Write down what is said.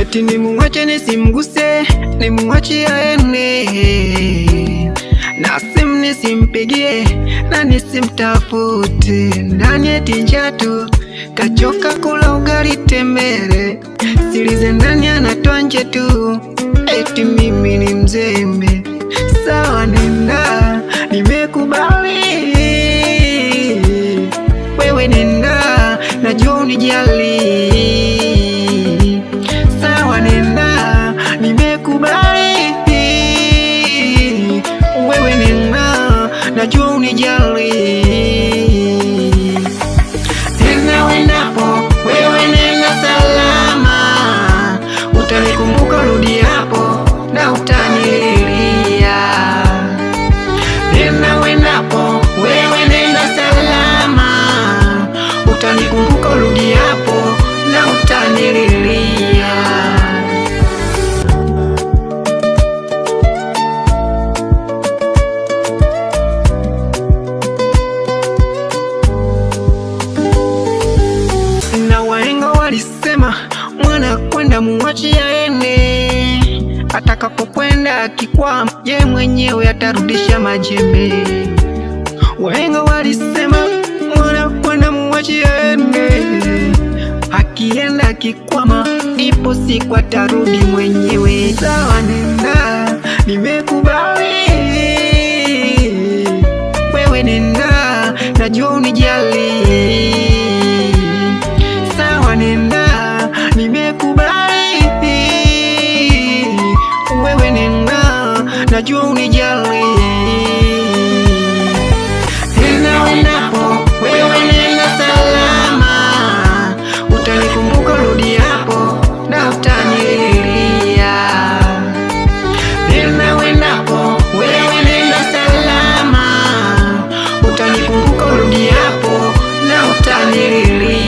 eti nimuache nisimguse, nimuache aende, na simu nisimpigie na nisimtafute. Ndani eti njatu kachoka kula ugali tembele, silize ndani anatoa nje tu, eti mimi ni mzembe. Sawa nenda, nimekubali, wewe nenda, najua unijali. Sawa nenda, nimekubali, wewe nenda, najua unijali. Nenda wendapo, wewe nenda salama, utanikumbuka rudi hapo na utanililia. Nenda wendapo, wewe nenda salama, utanikumbuka rudi hapo na utanililia. Na wahenga walisema mwana kwenda muache aende, atakapokwenda akikwama ye mwenyewe atarudisha majembe. Wahenga walisema mwana kwenda muache aende, akienda akikwama ipo siku atarudi mwenyewe. Sawa nenda, nimekubali, wewe nenda, najua unijali. Sawa nenda, nimekubali, wewe nenda, najua unijali. Nenda wendapo, wewe nenda salama, utanikumbuka rudi hapo na utanililia. Nenda wendapo, wewe nenda salama, utanikumbuka rudi hapo na utanililia.